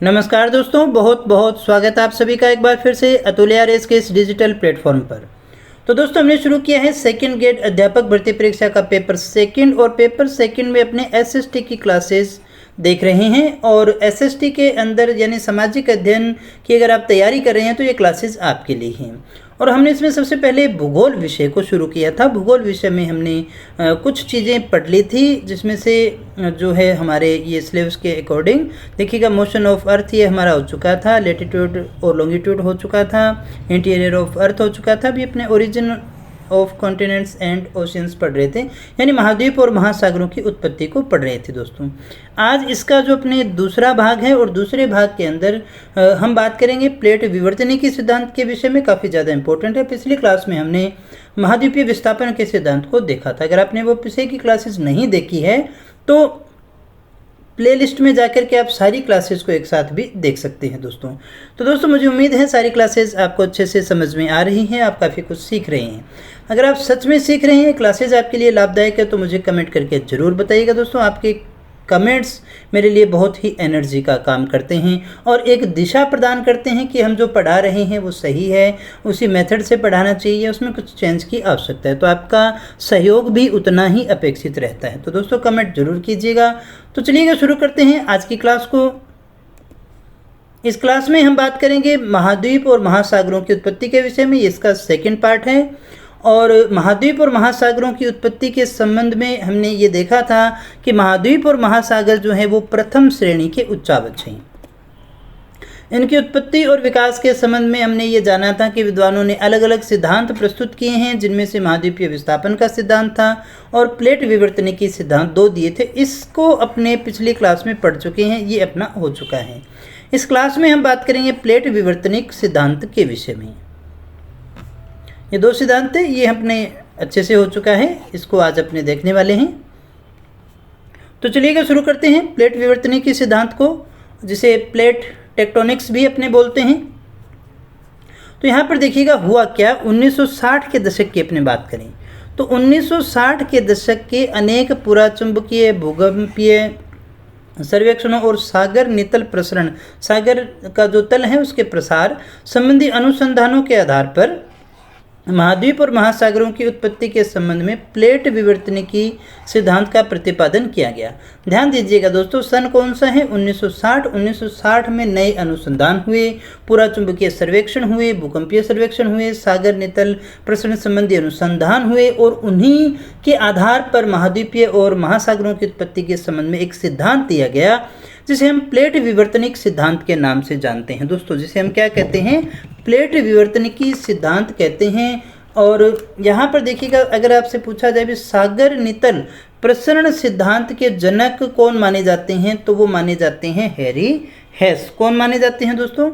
नमस्कार दोस्तों, बहुत बहुत स्वागत है आप सभी का एक बार फिर से अतुल आरएस के इस डिजिटल प्लेटफॉर्म पर। तो दोस्तों हमने शुरू किया है सेकंड ग्रेड अध्यापक भर्ती परीक्षा का पेपर सेकंड और पेपर सेकंड में अपने एसएसटी की क्लासेस देख रहे हैं। और एसएसटी के अंदर यानी सामाजिक अध्ययन की अगर आप तैयारी कर रहे हैं तो ये क्लासेस आपके लिए हैं। और हमने इसमें सबसे पहले भूगोल विषय को शुरू किया था। भूगोल विषय में हमने कुछ चीज़ें पढ़ ली थी, जिसमें से जो है हमारे ये सिलेबस के अकॉर्डिंग देखिएगा, मोशन ऑफ अर्थ ये हमारा हो चुका था, लेटीट्यूड और लॉन्गिट्यूड हो चुका था, इंटीरियर ऑफ अर्थ हो चुका था। अभी अपने origin of continents and oceans पढ़ रहे थे, यानी महाद्वीप और महासागरों की उत्पत्ति को पढ़ रहे थे दोस्तों। आज इसका जो अपने दूसरा भाग है और दूसरे भाग के अंदर हम बात करेंगे प्लेट विवर्तनिकी सिद्धांत के विषय में। काफ़ी ज़्यादा इंपॉर्टेंट है। पिछली क्लास में हमने महाद्वीपीय विस्थापन के सिद्धांत को देखा था। अगर आपने वो पिछले की क्लासेस नहीं देखी है तो प्लेलिस्ट में जाकर के आप सारी क्लासेस को एक साथ भी देख सकते हैं दोस्तों। तो दोस्तों मुझे उम्मीद है सारी क्लासेस आपको अच्छे से समझ में आ रही हैं, आप काफ़ी कुछ सीख रहे हैं। अगर आप सच में सीख रहे हैं, क्लासेस आपके लिए लाभदायक है, तो मुझे कमेंट करके ज़रूर बताइएगा दोस्तों। आपके कमेंट्स मेरे लिए बहुत ही एनर्जी का काम करते हैं और एक दिशा प्रदान करते हैं कि हम जो पढ़ा रहे हैं वो सही है, उसी मेथड से पढ़ाना चाहिए, उसमें कुछ चेंज की आवश्यकता है। तो आपका सहयोग भी उतना ही अपेक्षित रहता है। तो दोस्तों कमेंट जरूर कीजिएगा। तो चलिएगा शुरू करते हैं आज की क्लास को। इस क्लास में हम बात करेंगे महाद्वीप और महासागरों की उत्पत्ति के विषय में। इसका सेकेंड पार्ट है। और महाद्वीप और महासागरों की उत्पत्ति के संबंध में हमने ये देखा था कि महाद्वीप और महासागर जो है वो प्रथम श्रेणी के उच्चावच हैं। इनकी उत्पत्ति और विकास के संबंध में हमने ये जाना था कि विद्वानों ने अलग अलग सिद्धांत प्रस्तुत किए हैं, जिनमें से महाद्वीपीय विस्थापन का सिद्धांत था और प्लेट विवर्तनिकी सिद्धांत दो दिए थे। इसको अपने पिछली क्लास में पढ़ चुके हैं, ये अपना हो चुका है। इस क्लास में हम बात करेंगे प्लेट विवर्तनिक सिद्धांत के विषय में। ये दो सिद्धांत है, ये अपने अच्छे से हो चुका है, इसको आज अपने देखने वाले हैं। तो चलिएगा शुरू करते हैं प्लेट विवर्तनिकी सिद्धांत को, जिसे प्लेट टेक्टोनिक्स भी अपने बोलते हैं। तो यहाँ पर देखिएगा हुआ क्या, 1960 के दशक की अपने बात करें तो 1960 के दशक के अनेक पुराचुंबकीय भूकंपीय सर्वेक्षणों और सागर नितल प्रसरण, सागर का जो तल है उसके प्रसार संबंधी अनुसंधानों के आधार पर महाद्वीप और महासागरों की उत्पत्ति के संबंध में प्लेट विवर्तनिकी सिद्धांत का प्रतिपादन किया गया। ध्यान दीजिएगा दोस्तों, सन कौन सा है, 1960। 1960 में नए अनुसंधान हुए, पुराचुंबकीय सर्वेक्षण हुए, भूकंपीय सर्वेक्षण हुए, सागर नितल प्रसरण संबंधी अनुसंधान हुए और उन्हीं के आधार पर महाद्वीपीय और महासागरों की उत्पत्ति के संबंध में एक सिद्धांत दिया गया, जिसे हम प्लेट विवर्तनिक सिद्धांत के नाम से जानते हैं दोस्तों। जिसे हम क्या कहते हैं, प्लेट विवर्तनिकी सिद्धांत कहते हैं। और यहाँ पर देखिएगा, अगर आपसे पूछा जाए भी सागर नितल प्रसरण सिद्धांत के जनक कौन माने जाते हैं, तो वो माने जाते हैं हैरी हेस। कौन माने जाते हैं दोस्तों,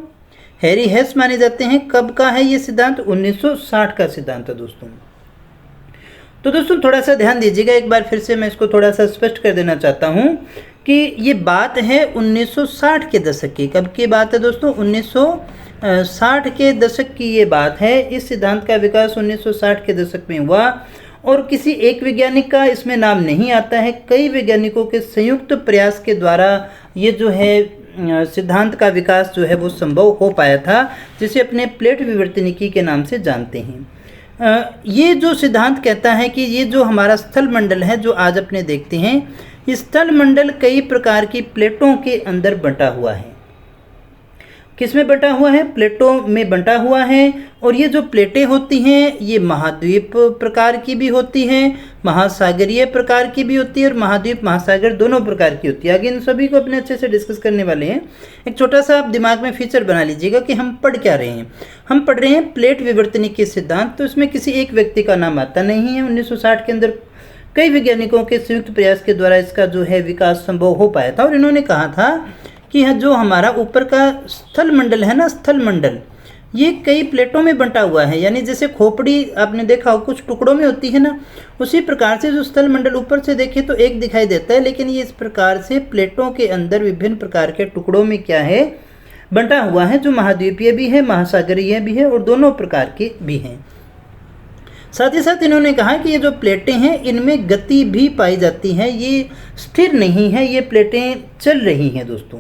हैरी हेस माने जाते हैं। कब का है ये सिद्धांत, 1960 का सिद्धांत है दोस्तों। तो दोस्तों थोड़ा सा ध्यान दीजिएगा, एक बार फिर से मैं इसको थोड़ा सा स्पष्ट कर देना चाहता हूँ कि ये बात है 1960 के दशक की। कब की बात है दोस्तों, 1960 के दशक की ये बात है। इस सिद्धांत का विकास 1960 के दशक में हुआ और किसी एक वैज्ञानिक का इसमें नाम नहीं आता है। कई वैज्ञानिकों के संयुक्त प्रयास के द्वारा ये जो है सिद्धांत का विकास जो है वो संभव हो पाया था, जिसे अपने प्लेट विवर्तनिकी के नाम से जानते हैं। ये जो सिद्धांत कहता है कि ये जो हमारा स्थल मंडल है जो आज अपने देखते हैं, ये स्थल मंडल कई प्रकार की प्लेटों के अंदर बंटा हुआ है। किसमें बंटा हुआ है, प्लेटों में बंटा हुआ है। और ये जो प्लेटें होती हैं ये महाद्वीप प्रकार की भी होती हैं, महासागरीय प्रकार की भी होती है और महाद्वीप महासागर दोनों प्रकार की होती है। आगे इन सभी को अपने अच्छे से डिस्कस करने वाले हैं। एक छोटा सा आप दिमाग में फीचर बना लीजिएगा कि हम पढ़ क्या रहे हैं। हम पढ़ रहे हैं प्लेट विवर्तनिकी सिद्धांत। तो इसमें किसी एक व्यक्ति का नाम आता नहीं है। 1960 के अंदर कई वैज्ञानिकों के संयुक्त प्रयास के द्वारा इसका जो है विकास संभव हो पाया था। और इन्होंने कहा था कि जो हमारा ऊपर का स्थल मंडल है ना, स्थल मंडल ये कई प्लेटों में बंटा हुआ है। यानी जैसे खोपड़ी आपने देखा हो कुछ टुकड़ों में होती है ना, उसी प्रकार से जो स्थल मंडल ऊपर से देखें तो एक दिखाई देता है, लेकिन ये इस प्रकार से प्लेटों के अंदर विभिन्न प्रकार के टुकड़ों में क्या है, बंटा हुआ है, जो महाद्वीपीय भी है, महासागरीय भी है और दोनों प्रकार के भी हैं। साथ ही साथ इन्होंने कहा कि ये जो प्लेटें हैं इनमें गति भी पाई जाती है, ये स्थिर नहीं है, ये प्लेटें चल रही हैं दोस्तों।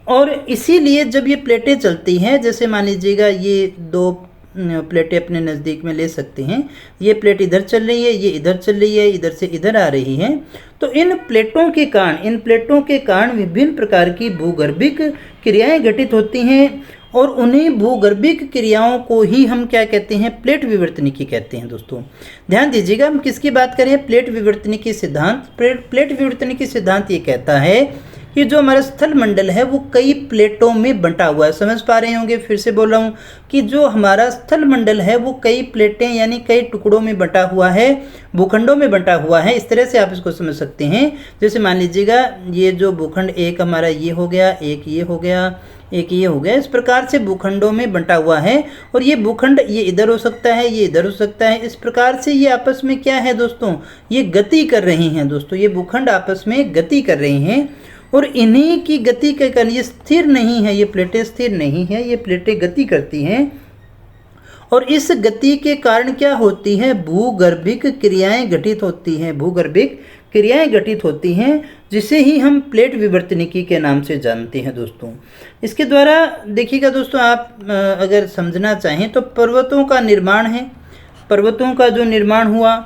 और इसीलिए जब ये प्लेटें चलती हैं, जैसे मान लीजिएगा ये दो प्लेटें अपने नज़दीक में ले सकते हैं, ये प्लेट इधर चल रही है, ये इधर चल रही है, इधर से इधर आ रही है, तो इन प्लेटों के कारण विभिन्न प्रकार की भूगर्भिक क्रियाएं घटित होती हैं और उन्हीं भूगर्भिक क्रियाओं को ही हम क्या कहते हैं, प्लेट विवर्तनिकी कहते हैं। दोस्तों ध्यान दीजिएगा, हम किसकी बात करें, प्लेट विवर्तनिकी सिद्धांत। प्लेट विवर्तनिकी सिद्धांत ये कहता है कि जो हमारा स्थल मंडल है वो कई प्लेटों में बंटा हुआ है। समझ पा रहे होंगे, फिर से बोल रहा हूँ कि जो हमारा स्थल मंडल है वो कई प्लेटें यानी कई टुकड़ों में बंटा हुआ है, भूखंडों में बंटा हुआ है। इस तरह से आप इसको समझ सकते हैं। जैसे मान लीजिएगा ये जो भूखंड एक हमारा ये हो गया, एक ये हो गया, एक ये हो गया, इस प्रकार से भूखंडों में बंटा हुआ है। और ये भूखंड ये इधर हो सकता है, ये इधर हो सकता है। इस प्रकार से ये आपस में क्या है दोस्तों, ये गति कर रही हैं। दोस्तों ये भूखंड आपस में गति कर रही हैं और इन्हीं की गति के कारण ये स्थिर नहीं है, ये प्लेटें स्थिर नहीं है, ये प्लेटें गति करती हैं। और इस गति के कारण क्या होती है, भूगर्भिक क्रियाएं घटित होती हैं, भूगर्भिक क्रियाएं घटित होती हैं, जिसे ही हम प्लेट विवर्तनिकी के नाम से जानते हैं। दोस्तों इसके द्वारा देखिएगा दोस्तों, आप अगर समझना चाहें तो पर्वतों का निर्माण है, पर्वतों का जो निर्माण हुआ,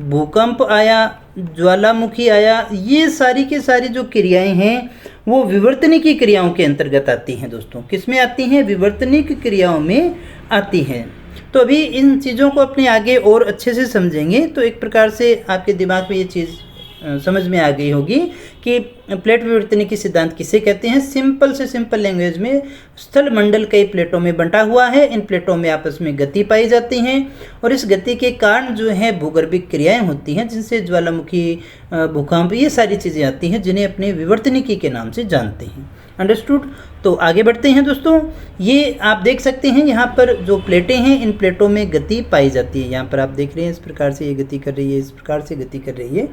भूकंप आया, ज्वालामुखी आया, ये सारी की सारी जो क्रियाएं हैं वो विवर्तनिकी क्रियाओं के अंतर्गत आती हैं। दोस्तों किस में आती हैं, विवर्तनिक क्रियाओं में आती हैं। तो अभी इन चीज़ों को अपने आगे और अच्छे से समझेंगे तो एक प्रकार से आपके दिमाग में ये चीज़ समझ में आ गई होगी कि प्लेट विवर्तनिकी सिद्धांत किसे कहते हैं। सिंपल से सिंपल लैंग्वेज में स्थल मंडल कई प्लेटों में बंटा हुआ है, इन प्लेटों में आपस में गति पाई जाती हैं और इस गति के कारण जो है भूगर्भिक क्रियाएं होती हैं, जिनसे ज्वालामुखी, भूकंप, ये सारी चीज़ें आती हैं, जिन्हें अपने विवर्तनिकी के नाम से जानते हैं। अंडरस्टूड। तो आगे बढ़ते हैं दोस्तों। ये आप देख सकते हैं यहाँ पर जो प्लेटें हैं, इन प्लेटों में गति पाई जाती है। यहाँ पर आप देख रहे हैं इस प्रकार से ये गति कर रही है, इस प्रकार से गति कर रही है।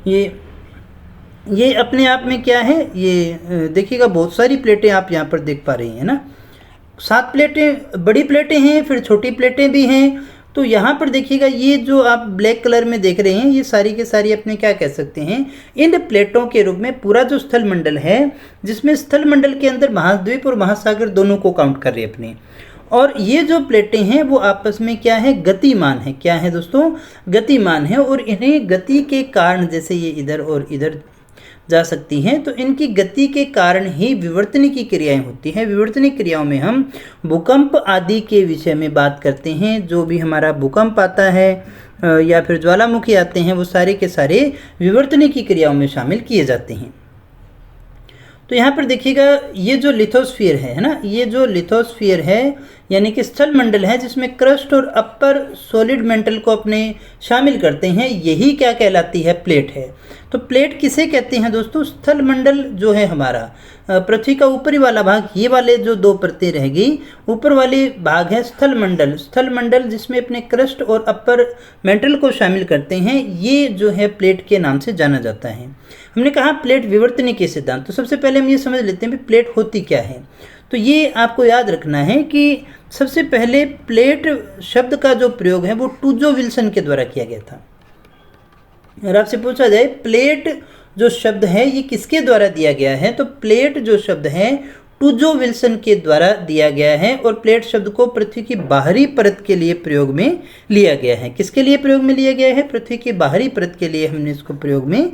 ये अपने आप में क्या है, ये देखिएगा बहुत सारी प्लेटें आप यहाँ पर देख पा रही हैं ना। 7 प्लेटें बड़ी प्लेटें हैं, फिर छोटी प्लेटें भी हैं। तो यहाँ पर देखिएगा ये जो आप ब्लैक कलर में देख रहे हैं, ये सारी के सारी अपने क्या कह सकते हैं, इन प्लेटों के रूप में पूरा जो स्थल मंडल है, जिसमें स्थल मंडल के अंदर महाद्वीप और महासागर दोनों को काउंट कर रहे हैं अपने। और ये जो प्लेटें हैं वो आपस में क्या है, गतिमान है। क्या है दोस्तों, गतिमान है। और इन्हें गति के कारण, जैसे ये इधर और इधर जा सकती हैं, तो इनकी गति के कारण ही विवर्तनिकी क्रियाएं होती हैं। विवर्तनिक क्रियाओं में हम भूकंप आदि के विषय में बात करते हैं। जो भी हमारा भूकंप आता है या फिर ज्वालामुखी आते हैं, वो सारे के सारे विवर्तनिकी क्रियाओं में शामिल किए जाते हैं। तो यहाँ पर देखिएगा ये जो लिथोस्फीयर है ना, ये जो लिथोस्फीयर है यानी कि स्थल मंडल है, जिसमें क्रस्ट और अपर सॉलिड मेंटल को अपने शामिल करते हैं, यही क्या कहलाती है, प्लेट है। तो प्लेट किसे कहते हैं दोस्तों, स्थल मंडल जो है हमारा, पृथ्वी का ऊपरी वाला भाग, ये वाले जो 2 परतें रह गई, ऊपर वाले भाग है स्थल मंडल। स्थल मंडल जिसमें अपने क्रस्ट और अपर मेंटल को शामिल करते हैं, ये जो है प्लेट के नाम से जाना जाता है। हमने कहा प्लेट विवर्तनिकी सिद्धांत। तो सबसे पहले हम ये समझ लेते हैं कि प्लेट होती क्या है। तो ये आपको याद रखना है कि सबसे पहले प्लेट शब्द का जो प्रयोग है वो टूजो विल्सन के द्वारा किया गया था। अगर आपसे पूछा जाए प्लेट जो शब्द है ये किसके द्वारा दिया गया है, तो प्लेट जो शब्द है टूजो विल्सन के द्वारा दिया गया है। और प्लेट शब्द को पृथ्वी की बाहरी परत के लिए प्रयोग में लिया गया है। किसके लिए प्रयोग में लिया गया है, पृथ्वी की बाहरी परत के लिए हमने इसको प्रयोग में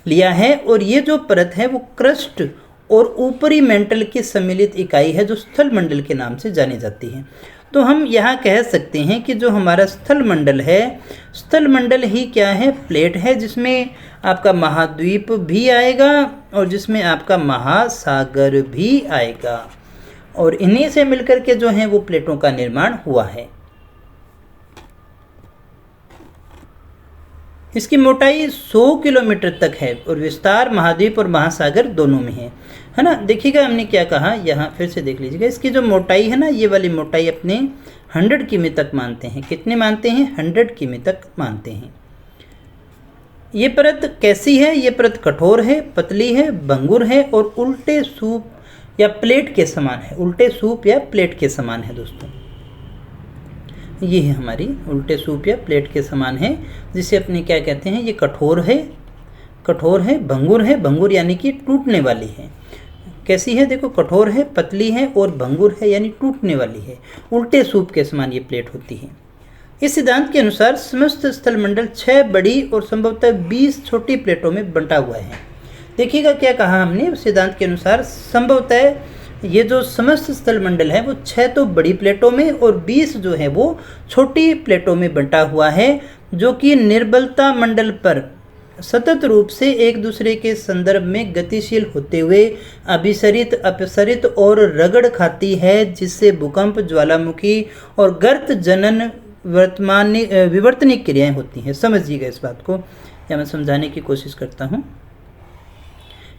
लिया है। और ये जो परत है वो क्रस्ट और ऊपरी मेंटल की सम्मिलित इकाई है, जो स्थल मंडल के नाम से जानी जाती है। तो हम यहाँ कह सकते हैं कि जो हमारा स्थल मंडल है, स्थल मंडल ही क्या है, प्लेट है, जिसमें आपका महाद्वीप भी आएगा और जिसमें आपका महासागर भी आएगा। और इन्हीं से मिलकर के जो है वो प्लेटों का निर्माण हुआ है। इसकी मोटाई 100 किलोमीटर तक है और विस्तार महाद्वीप और महासागर दोनों में है ना। देखिएगा हमने क्या कहा, यहाँ फिर से देख लीजिएगा। इसकी जो मोटाई है ना, ये वाली मोटाई अपने 100 किमी तक मानते हैं। कितने मानते हैं, 100 किमी तक मानते हैं। ये परत कैसी है, ये परत कठोर है, पतली है, भंगुर है और उल्टे सूप या प्लेट के समान है। उल्टे सूप या प्लेट के समान है दोस्तों। ये है हमारी उल्टे सूप या प्लेट के समान है, जिसे अपने क्या कहते हैं, ये कठोर है, भंगुर है। भंगुर यानी कि टूटने वाली है। कैसी है, देखो कठोर है, पतली है और भंगुर है यानी टूटने वाली है, उल्टे सूप के समान ये प्लेट होती है। इस सिद्धांत के अनुसार समस्त स्थलमंडल 6 बड़ी और संभवतः 20 छोटी प्लेटों में बंटा हुआ है। देखिएगा क्या कहा हमने, उस सिद्धांत के अनुसार संभवतः ये जो समस्त स्थलमंडल है वो 6 तो बड़ी प्लेटों में और 20 जो है वो छोटी प्लेटों में बंटा हुआ है, जो कि निर्बलता मंडल पर सतत रूप से एक दूसरे के संदर्भ में गतिशील होते हुए अभिसरित, अपसरित और रगड़ खाती है, जिससे भूकंप, ज्वालामुखी और गर्त जनन विवर्तनिक क्रियाएं होती हैं। समझिएगा इस बात को, या मैं समझाने की कोशिश करता हूँ।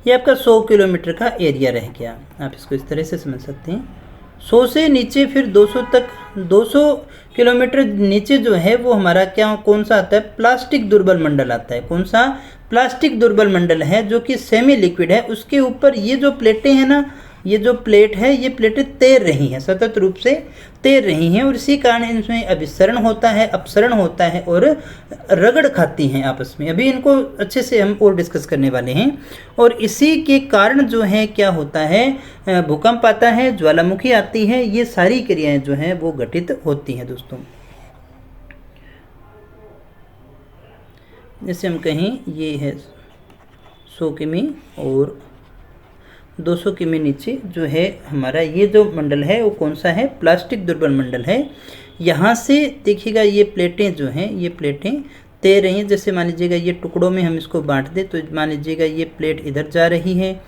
ये आपका 100 किलोमीटर का एरिया रह गया, आप इसको इस तरह से समझ सकते हैं। 100 से नीचे फिर 200 तक, 200 किलोमीटर नीचे जो है वो हमारा क्या कौन सा आता है, प्लास्टिक दुर्बल मंडल आता है। कौन सा, प्लास्टिक दुर्बल मंडल है जो कि सेमी लिक्विड है। उसके ऊपर ये जो प्लेटें हैं ना, ये जो प्लेट है, ये प्लेटें तैर रही हैं, सतत रूप से तैर रही हैं और इसी कारण इनमें अभिसरण होता है, अपसरण होता है और रगड़ खाती हैं आपस में। अभी इनको अच्छे से हम और डिस्कस करने वाले हैं। और इसी के कारण जो है क्या होता है, भूकंप आता है, ज्वालामुखी आती है, ये सारी क्रियाएं जो हैं वो घटित होती हैं दोस्तों। जैसे हम कहें ये है 100 किमी और 200 किमी नीचे जो है हमारा ये जो मंडल है वो कौन सा है, प्लास्टिक दुर्बल मंडल है। यहाँ से देखिएगा ये प्लेटें जो हैं, ये प्लेटें तैर रही हैं। जैसे मान लीजिएगा ये टुकड़ों में हम इसको बांट दें तो मान लीजिएगा ये प्लेट इधर जा रही है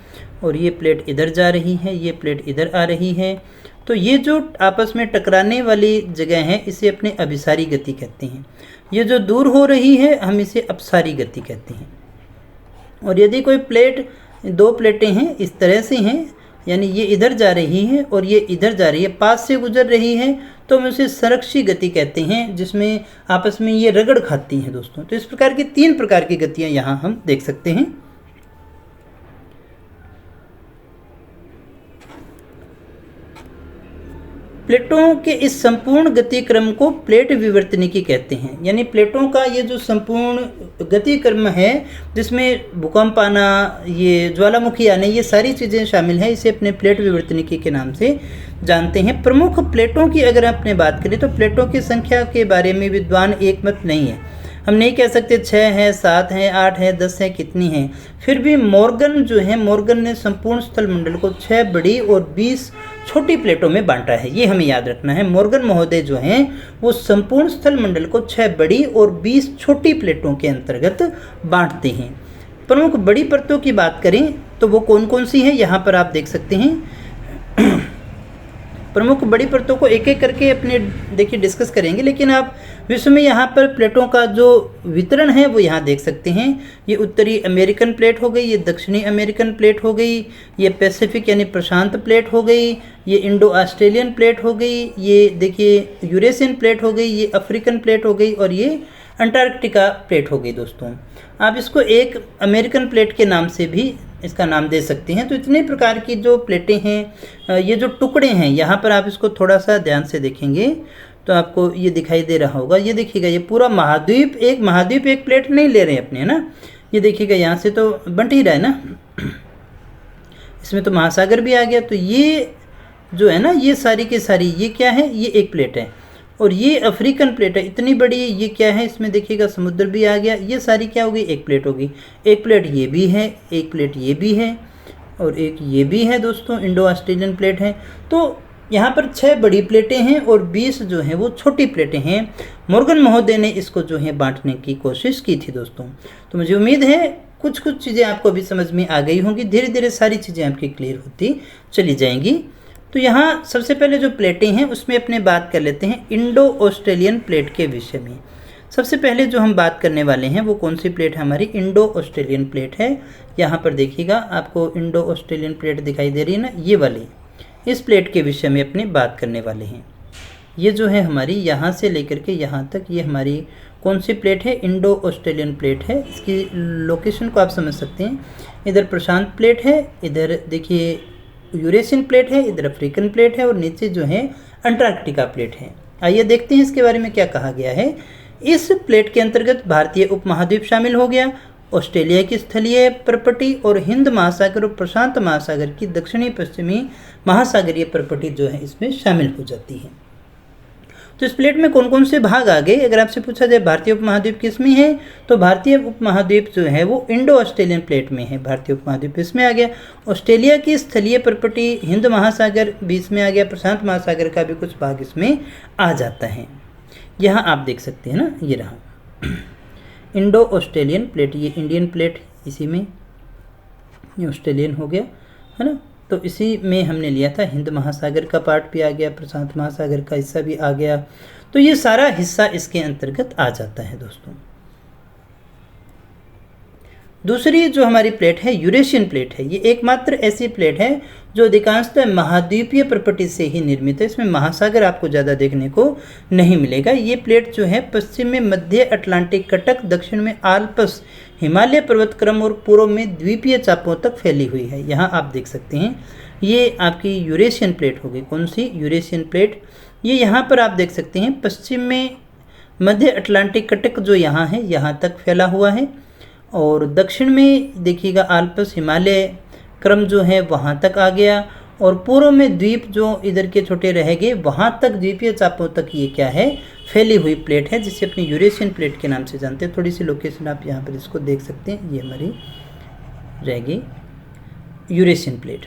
और ये प्लेट इधर जा रही है, ये प्लेट इधर आ रही है। तो ये जो आपस में टकराने वाली जगह है इसे अपने अभिसारी गति कहते हैं। ये जो दूर हो रही है हम इसे अपसारी गति कहते हैं। और यदि कोई प्लेट, 2 प्लेटें हैं इस तरह से हैं, यानी ये इधर जा रही है और ये इधर जा रही है, पास से गुजर रही है, तो हम उसे संरक्षी गति कहते हैं, जिसमें आपस में ये रगड़ खाती हैं दोस्तों। तो इस प्रकार की 3 प्रकार की गतियां यहाँ हम देख सकते हैं। प्लेटों के इस संपूर्ण गति क्रम को प्लेट विवर्तनिकी कहते हैं। यानी प्लेटों का ये जो संपूर्ण गति क्रम है जिसमें भूकंप आना, ये ज्वालामुखी आने, ये सारी चीज़ें शामिल हैं, इसे अपने प्लेट विवर्तनिकी के नाम से जानते हैं। प्रमुख प्लेटों की अगर आपने बात करें तो प्लेटों की संख्या के बारे में विद्वान एक मत नहीं है। हम नहीं कह सकते 6 हैं, 7 हैं, 8 हैं, 10 हैं, कितनी हैं। फिर भी मॉर्गन जो है, मॉर्गन ने संपूर्ण स्थल मंडल को 6 बड़ी और 20 छोटी प्लेटों में बांटा है। ये हमें याद रखना है। मॉर्गन महोदय जो हैं वो संपूर्ण स्थल मंडल को 6 बड़ी और 20 छोटी प्लेटों के अंतर्गत बांटते हैं। प्रमुख बड़ी परतों की बात करें तो वो कौन कौन सी हैं, यहाँ पर आप देख सकते हैं। प्रमुख बड़ी परतों को एक एक करके अपने देखिए डिस्कस करेंगे, लेकिन आप विश्व में यहाँ पर प्लेटों का जो वितरण है वो यहाँ देख सकते हैं। ये उत्तरी अमेरिकन प्लेट हो गई, ये दक्षिणी अमेरिकन प्लेट हो गई, ये पैसिफिक यानी प्रशांत प्लेट हो गई, ये इंडो ऑस्ट्रेलियन प्लेट हो गई, ये देखिए यूरेशियन प्लेट हो गई, ये अफ्रीकन प्लेट हो गई और ये अंटार्कटिका प्लेट हो गई दोस्तों। आप इसको एक अमेरिकन प्लेट के नाम से भी इसका नाम दे सकते हैं। तो इतने प्रकार की जो प्लेटें हैं, ये जो टुकड़े हैं, यहाँ पर आप इसको थोड़ा सा ध्यान से देखेंगे तो आपको ये दिखाई दे रहा होगा। ये देखिएगा ये पूरा महाद्वीप, एक महाद्वीप एक प्लेट नहीं ले रहे हैं अपने, है ना। ये देखिएगा यहाँ से तो बंट ही रहा है ना, इसमें तो महासागर भी आ गया। तो ये जो है ना, ये सारी की सारी ये क्या है, ये एक प्लेट है। और ये अफ्रीकन प्लेट है, इतनी बड़ी, ये क्या है, इसमें देखिएगा समुद्र भी आ गया। ये सारी क्या होगी, एक प्लेट होगी। एक प्लेट ये भी है, एक प्लेट ये भी है और एक ये भी है दोस्तों, इंडो ऑस्ट्रेलियन प्लेट है। तो यहाँ पर 6 बड़ी प्लेटें हैं और 20 जो हैं वो छोटी प्लेटें हैं। मॉर्गन महोदय ने इसको जो है बांटने की कोशिश की थी दोस्तों। तो मुझे उम्मीद है कुछ कुछ चीज़ें आपको अभी समझ में आ गई होंगी। धीरे धीरे सारी चीज़ें आपकी क्लियर होती चली जाएंगी। तो यहाँ सबसे पहले जो प्लेटें हैं उसमें अपने बात कर लेते हैं इंडो ऑस्ट्रेलियन प्लेट के विषय में। सबसे पहले जो हम बात करने वाले हैं वो कौन सी प्लेट है, हमारी इंडो ऑस्ट्रेलियन प्लेट है। यहाँ पर देखिएगा आपको इंडो ऑस्ट्रेलियन प्लेट दिखाई दे रही है ना, ये वाली, इस प्लेट के विषय में अपनी बात करने वाले हैं। ये जो है हमारी यहाँ से लेकर के यहाँ तक, ये हमारी कौन सी प्लेट है, इंडो ऑस्ट्रेलियन प्लेट है। इसकी लोकेशन को आप समझ सकते हैं। इधर प्रशांत प्लेट है, इधर देखिए यूरेशियन प्लेट है, इधर अफ्रीकन प्लेट है और नीचे जो है अंटार्कटिका प्लेट है। आइए देखते हैं इसके बारे में क्या कहा गया है। इस प्लेट के अंतर्गत भारतीय उपमहाद्वीप शामिल हो गया ऑस्ट्रेलिया की स्थलीय प्रपटी और हिंद महासागर और प्रशांत महासागर की दक्षिणी पश्चिमी महासागरीय प्रपटी जो है इसमें शामिल हो जाती है। तो इस प्लेट में कौन कौन से भाग आ गए? अगर आपसे पूछा जाए भारतीय उपमहाद्वीप किस में है, तो भारतीय उपमहाद्वीप जो है वो इंडो ऑस्ट्रेलियन प्लेट में है। भारतीय उपमहाद्वीप इसमें आ गया। ऑस्ट्रेलिया की स्थलीय प्रपटी, हिंद महासागर बीच में आ गया, प्रशांत महासागर का भी कुछ भाग इसमें आ जाता है। यहाँ आप देख सकते हैं ना, ये रहा इंडो ऑस्ट्रेलियन प्लेट, ये इंडियन प्लेट इसी में, ये ऑस्ट्रेलियन हो गया है ना। तो इसी में हमने लिया था, हिंद महासागर का पार्ट भी आ गया, प्रशांत महासागर का हिस्सा भी आ गया। तो ये सारा हिस्सा इसके अंतर्गत आ जाता है दोस्तों। दूसरी जो हमारी प्लेट है यूरेशियन प्लेट है। ये एकमात्र ऐसी प्लेट है जो अधिकांशतः महाद्वीपीय प्रपटी से ही निर्मित है। इसमें महासागर आपको ज़्यादा देखने को नहीं मिलेगा। ये प्लेट जो है पश्चिम में मध्य अटलांटिक कटक, दक्षिण में आल्प्स हिमालय पर्वतक्रम और पूर्व में द्वीपीय चापों तक फैली हुई है। यहाँ आप देख सकते हैं ये आपकी यूरेशियन प्लेट होगी। कौन सी? Eurasian plate. ये यहाँ पर आप देख सकते हैं पश्चिम में मध्य अटलांटिक कटक जो यहाँ है यहाँ तक फैला हुआ है, और दक्षिण में देखिएगा आल्प्स हिमालय क्रम जो है वहाँ तक आ गया, और पूर्व में द्वीप जो इधर के छोटे रह गए वहाँ तक द्वीपीय चापों तक ये क्या है? फैली हुई प्लेट है, जिसे अपनी यूरेशियन प्लेट के नाम से जानते हैं। थोड़ी सी लोकेशन आप यहाँ पर इसको देख सकते हैं, ये हमारी रह गई यूरेशियन प्लेट।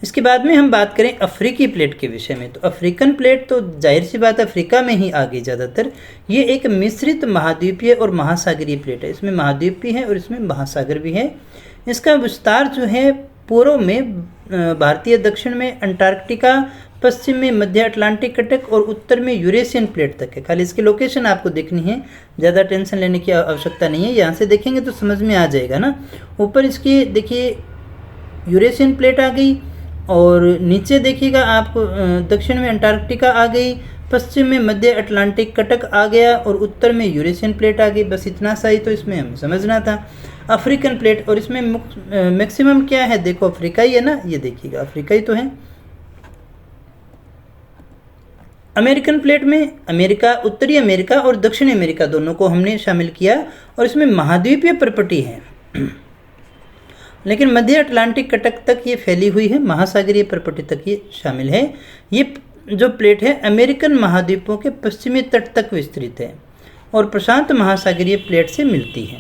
इसके बाद में हम बात करें अफ्रीकी प्लेट के विषय में, तो अफ्रीकन प्लेट तो जाहिर सी बात अफ्रीका में ही आ गई ज़्यादातर। ये एक मिश्रित महाद्वीपीय और महासागरीय प्लेट है। इसमें महाद्वीप भी है और इसमें महासागर भी है। इसका विस्तार जो है पूर्व में भारतीय, दक्षिण में अंटार्कटिका, पश्चिम में मध्य अटलांटिक कटक और उत्तर में यूरेशियन प्लेट तक है। खाली इसकी लोकेशन आपको देखनी है, ज़्यादा टेंशन लेने की आवश्यकता नहीं है। यहाँ से देखेंगे तो समझ में आ जाएगा ना। ऊपर इसकी देखिए यूरेशियन प्लेट आ गई, और नीचे देखिएगा आप दक्षिण में अंटार्कटिका आ गई, पश्चिम में मध्य अटलांटिक कटक आ गया और उत्तर में यूरेशियन प्लेट आ गई। बस इतना सा ही तो इसमें हमें समझना था। अफ्रीकन प्लेट, और इसमें मैक्सिमम क्या है? देखो अफ्रीका ही है ना, ये देखिएगा अफ्रीका ही तो है। अमेरिकन प्लेट में अमेरिका, उत्तरी अमेरिका और दक्षिणी अमेरिका दोनों को हमने शामिल किया, और इसमें महाद्वीपीय प्रपटी है लेकिन मध्य अटलांटिक कटक तक ये फैली हुई है, महासागरीय प्रपटी तक ये शामिल है। ये जो प्लेट है अमेरिकन महाद्वीपों के पश्चिमी तट तक विस्तृत है और प्रशांत महासागरीय प्लेट से मिलती है।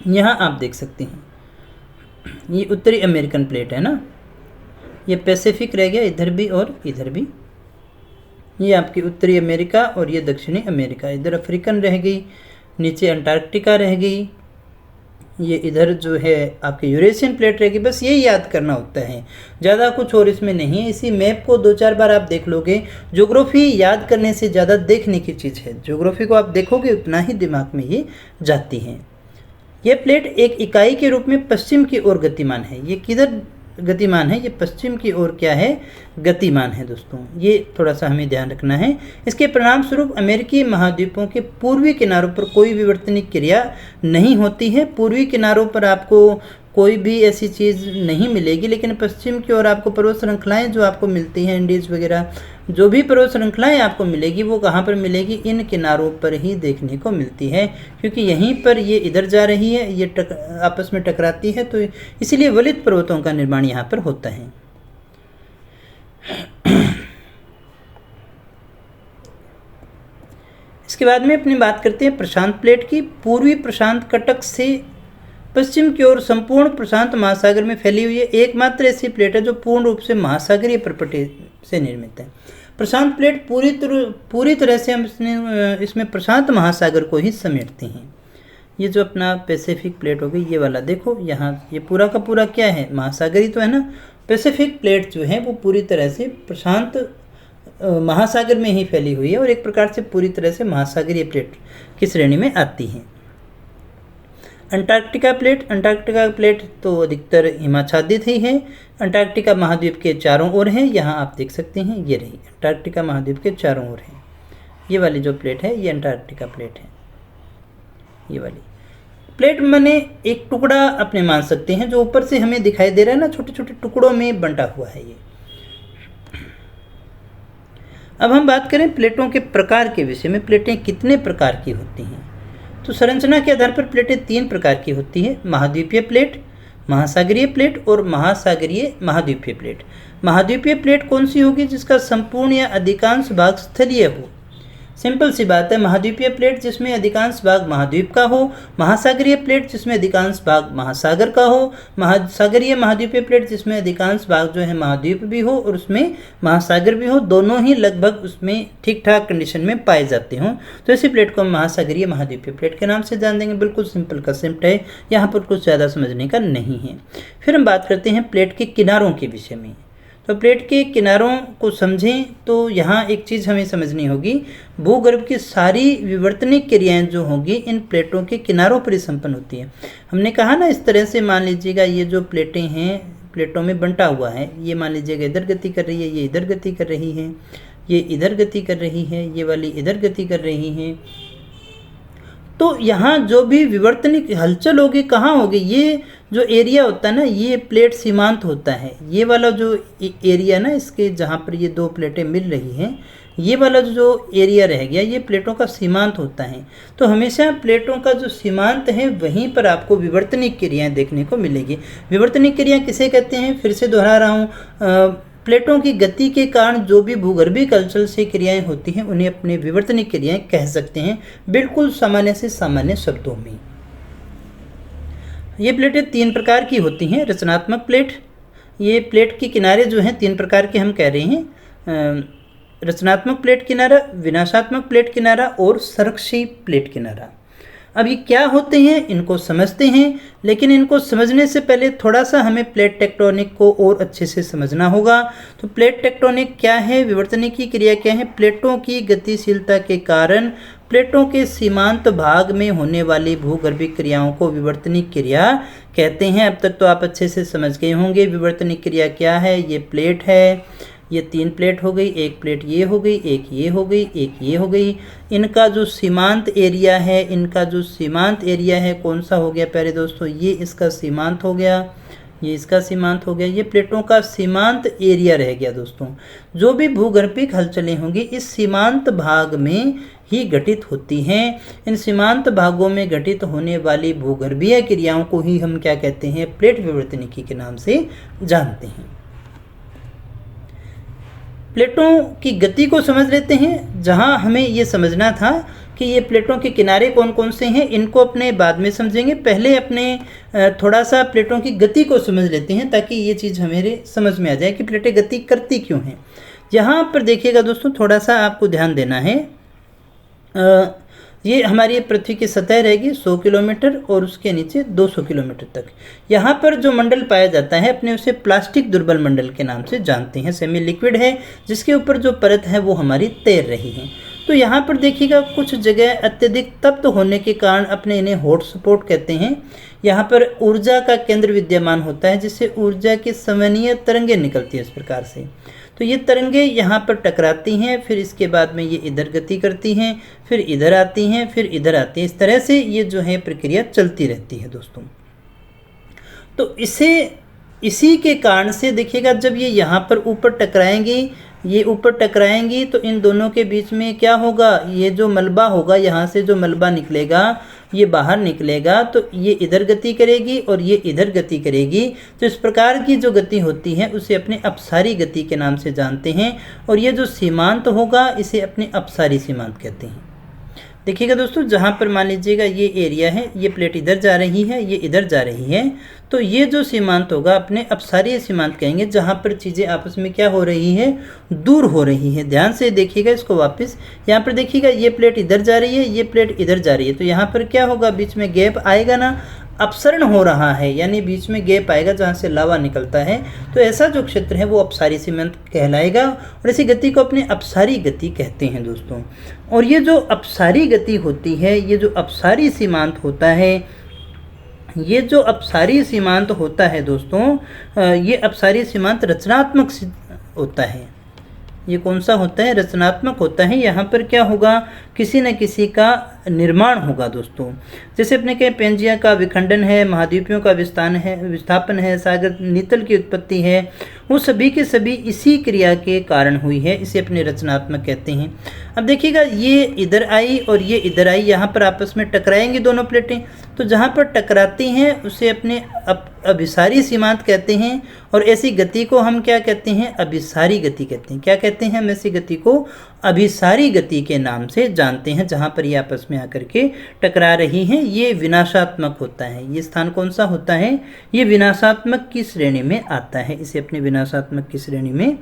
यहाँ आप देख सकते हैं ये उत्तरी अमेरिकन प्लेट है ना, ये पैसिफिक रह गया इधर भी और इधर भी। ये आपकी उत्तरी अमेरिका और ये दक्षिणी अमेरिका। इधर अफ्रीकन रह गई, नीचे अंटार्कटिका रह गई, ये इधर जो है आपकी यूरेशियन प्लेट रहेगी। बस यही याद करना होता है, ज़्यादा कुछ और इसमें नहीं है। इसी मैप को 2-4 बार आप देख लोगे। ज्योग्राफी याद करने से ज़्यादा देखने की चीज़ है। ज्योग्राफी को आप देखोगे उतना ही दिमाग में ये जाती है। ये प्लेट एक इकाई के रूप में पश्चिम की ओर गतिमान है। ये किधर गतिमान है? ये पश्चिम की ओर क्या है? गतिमान है दोस्तों। ये थोड़ा सा हमें ध्यान रखना है। इसके परिणाम स्वरूप अमेरिकी महाद्वीपों के पूर्वी किनारों पर कोई विवर्तनिक क्रिया नहीं होती है। पूर्वी किनारों पर आपको कोई भी ऐसी चीज़ नहीं मिलेगी, लेकिन पश्चिम की ओर आपको पर्वत श्रृंखलाएँ जो आपको मिलती हैं, इंडीज वगैरह, जो भी पर्वत श्रृंखलाएँ आपको मिलेगी वो कहाँ पर मिलेगी? इन किनारों पर ही देखने को मिलती है, क्योंकि यहीं पर ये इधर जा रही है, ये आपस में टकराती है, तो इसीलिए वलित पर्वतों का निर्माण यहाँ पर होता है। इसके बाद में अपनी बात करते हैं प्रशांत प्लेट की। पूर्वी प्रशांत कटक से पश्चिम की ओर संपूर्ण प्रशांत महासागर में फैली हुई है। एकमात्र ऐसी प्लेट है जो पूर्ण रूप से महासागरीय प्रपटी से निर्मित है। प्रशांत प्लेट पूरी तरह से हम इसमें प्रशांत महासागर को ही समेटते हैं। ये जो अपना पैसिफिक प्लेट हो गई, ये वाला देखो यहाँ, ये पूरा का पूरा क्या है? महासागरी तो है ना। पैसिफिक प्लेट जो है वो पूरी तरह से प्रशांत महासागर में ही फैली हुई है और एक प्रकार से पूरी तरह से महासागरीय प्लेट की श्रेणी में आती है। अंटार्कटिका प्लेट तो अधिकतर हिमाच्छादित ही है। अंटार्कटिका महाद्वीप के चारों ओर है। यहाँ आप देख सकते हैं, ये रही अंटार्कटिका महाद्वीप के चारों ओर है। ये वाली जो प्लेट है ये अंटार्कटिका प्लेट है। ये वाली प्लेट मैंने एक टुकड़ा अपने मान सकते हैं जो ऊपर से हमें दिखाई दे रहा है ना, छोटे छोटे टुकड़ों में बंटा हुआ है ये। अब हम बात करें प्लेटों के प्रकार के विषय में। प्लेटें कितने प्रकार की होती हैं? तो संरचना के आधार पर प्लेटें 3 प्रकार की होती है, महाद्वीपीय प्लेट, महासागरीय प्लेट और महासागरीय महाद्वीपीय प्लेट। महाद्वीपीय प्लेट कौन सी होगी? जिसका संपूर्ण या अधिकांश भाग स्थलीय हो। सिंपल सी बात है, महाद्वीपीय प्लेट जिसमें अधिकांश भाग महाद्वीप का हो, महासागरीय प्लेट जिसमें अधिकांश भाग महासागर का हो, महासागरीय महाद्वीपीय प्लेट जिसमें अधिकांश भाग जो है महाद्वीप भी हो और उसमें महासागर भी हो, दोनों ही लगभग उसमें ठीक ठाक कंडीशन में पाए जाते हों, तो ऐसी प्लेट को हम महासागरीय महाद्वीपीय प्लेट के नाम से जान देंगे। बिल्कुल सिंपल कंसेप्ट है, यहाँ पर कुछ ज़्यादा समझने का नहीं है। फिर हम बात करते हैं प्लेट के किनारों के विषय में। तो प्लेट के किनारों को समझें तो यहाँ एक चीज़ हमें समझनी होगी, भूगर्भ की सारी विवर्तनिक क्रियाएं जो होंगी इन प्लेटों के किनारों पर ही संपन्न होती है। हमने कहा ना, इस तरह से मान लीजिएगा ये जो प्लेटें हैं प्लेटों में बंटा हुआ है, ये मान लीजिएगा इधर गति कर रही है, ये इधर गति कर रही है, ये इधर गति कर रही है, ये वाली इधर गति कर रही है। तो यहाँ जो भी विवर्तनिक हलचल होगी कहाँ होगी? ये जो एरिया होता है ना, ये प्लेट सीमांत होता है। ये वाला जो एरिया ना, इसके जहाँ पर ये दो प्लेटें मिल रही हैं, ये वाला जो एरिया रह गया ये प्लेटों का सीमांत होता है। तो हमेशा प्लेटों का जो सीमांत है वहीं पर आपको विवर्तनिक क्रियाएं देखने को मिलेगी। विवर्तनिक क्रिया किसे कहते हैं? फिर से दोहरा रहा हूँ, प्लेटों की गति के कारण जो भी भूगर्भिक हलचल से क्रियाएं होती हैं उन्हें अपने विवर्तनिक क्रियाएं कह सकते हैं, बिल्कुल सामान्य से सामान्य शब्दों में। ये प्लेटें 3 प्रकार की होती हैं। रचनात्मक प्लेट, ये प्लेट के किनारे जो हैं 3 प्रकार के हम कह रहे हैं, रचनात्मक प्लेट किनारा, विनाशात्मक प्लेट किनारा और संरक्षी प्लेट किनारा। अब ये क्या होते हैं इनको समझते हैं, लेकिन इनको समझने से पहले थोड़ा सा हमें प्लेट टेक्टोनिक को और अच्छे से समझना होगा। तो प्लेट टेक्टोनिक क्या है, विवर्तनिक की क्रिया क्या है? प्लेटों की गतिशीलता के कारण प्लेटों के सीमांत भाग में होने वाली भूगर्भिक क्रियाओं को विवर्तनिक क्रिया कहते हैं। अब तक तो आप अच्छे से समझ गए होंगे विवर्तनिक क्रिया क्या है। ये प्लेट है, ये 3 प्लेट हो गई, एक प्लेट ये हो गई, एक ये हो गई, एक ये हो गई। इनका जो सीमांत एरिया है, इनका जो सीमांत एरिया है कौन सा हो गया प्यारे दोस्तों? ये इसका सीमांत हो गया, ये इसका सीमांत हो गया, ये प्लेटों का सीमांत एरिया रह गया दोस्तों। जो भी भूगर्भिक हलचलें होंगी इस सीमांत भाग में ही घटित होती हैं। इन सीमांत भागों में घटित होने वाली भूगर्भीय क्रियाओं को ही हम क्या कहते हैं? प्लेट विवर्तनिकी के नाम से जानते हैं। प्लेटों की गति को समझ लेते हैं। जहां हमें ये समझना था कि ये प्लेटों के किनारे कौन कौन से हैं, इनको अपने बाद में समझेंगे। पहले अपने थोड़ा सा प्लेटों की गति को समझ लेते हैं ताकि ये चीज़ हमें समझ में आ जाए कि प्लेटें गति करती क्यों हैं। यहाँ पर देखिएगा दोस्तों, थोड़ा सा आपको ध्यान देना है। ये हमारी पृथ्वी की सतह रहेगी 100 किलोमीटर और उसके नीचे 200 किलोमीटर तक। यहाँ पर जो मंडल पाया जाता है अपने उसे प्लास्टिक दुर्बल मंडल के नाम से जानते हैं। सेमी लिक्विड है जिसके ऊपर जो परत है वो हमारी तैर रही है। तो यहाँ पर देखिएगा कुछ जगह अत्यधिक तप्त होने के कारण अपने इन्हें हॉट स्पॉट कहते हैं। यहाँ पर ऊर्जा का केंद्र विद्यमान होता है जिससे ऊर्जा की संवहनीय तरंगें निकलती है इस प्रकार से। तो ये तरंगे यहाँ पर टकराती हैं, फिर इसके बाद में ये इधर गति करती हैं, फिर इधर आती हैं, फिर इधर आती हैं। इस तरह से ये जो है प्रक्रिया चलती रहती है दोस्तों। तो इसी के कारण से देखिएगा जब ये यहाँ पर ऊपर टकराएंगी, ये ऊपर टकराएंगी तो इन दोनों के बीच में क्या होगा? ये जो मलबा होगा, यहाँ से जो मलबा निकलेगा ये बाहर निकलेगा तो ये इधर गति करेगी और ये इधर गति करेगी। तो इस प्रकार की जो गति होती है उसे अपने अपसारी गति के नाम से जानते हैं। और ये जो सीमांत होगा इसे अपने अपसारी सीमांत कहते हैं। देखिएगा दोस्तों, जहाँ पर मान लीजिएगा ये एरिया है, ये प्लेट इधर जा रही है, ये इधर जा रही है, तो ये जो सीमांत होगा अपने अपसारीय सीमांत कहेंगे। जहाँ पर चीज़ें आपस में क्या हो रही है? दूर हो रही है। ध्यान से देखिएगा इसको वापस। यहाँ पर देखिएगा ये प्लेट इधर जा रही है, ये प्लेट इधर जा रही है, तो यहाँ पर क्या होगा? बीच में गैप आएगा ना, अपसरण हो रहा है, यानी बीच में गैप आएगा जहाँ से लावा निकलता है। तो ऐसा जो क्षेत्र है वो अपसारी सीमांत कहलाएगा और इसी गति को अपने अपसारी गति कहते हैं दोस्तों। और ये जो अपसारी गति होती है, ये जो अपसारी सीमांत होता है, ये जो अपसारी सीमांत होता है दोस्तों, ये अपसारी सीमांत रचनात्मक होता है। ये कौन सा होता है? रचनात्मक होता है। यहाँ पर क्या होगा? किसी न किसी का निर्माण होगा दोस्तों। जैसे अपने के पेंजिया का विखंडन है, महाद्वीपों का विस्थापन है, सागर नीतल की उत्पत्ति है, वो सभी के सभी इसी क्रिया के कारण हुई है। इसे अपने रचनात्मक कहते हैं। अब देखिएगा, ये इधर आई और ये इधर आई, यहाँ पर आपस में टकराएंगी दोनों प्लेटें, तो जहाँ पर टकराती हैं उसे अपने अभिसारी सीमांत कहते हैं। और ऐसी गति को हम क्या कहते हैं? अभिसारी गति कहते हैं। क्या कहते हैं? हम ऐसी गति को अभिसारी गति के नाम से जानते हैं। जहाँ पर ये आपस में आकर के टकरा रही हैं, ये विनाशात्मक होता है। ये स्थान कौन सा होता है? ये विनाशात्मक की श्रेणी में आता है। इसे अपने विनाशात्मक की श्रेणी में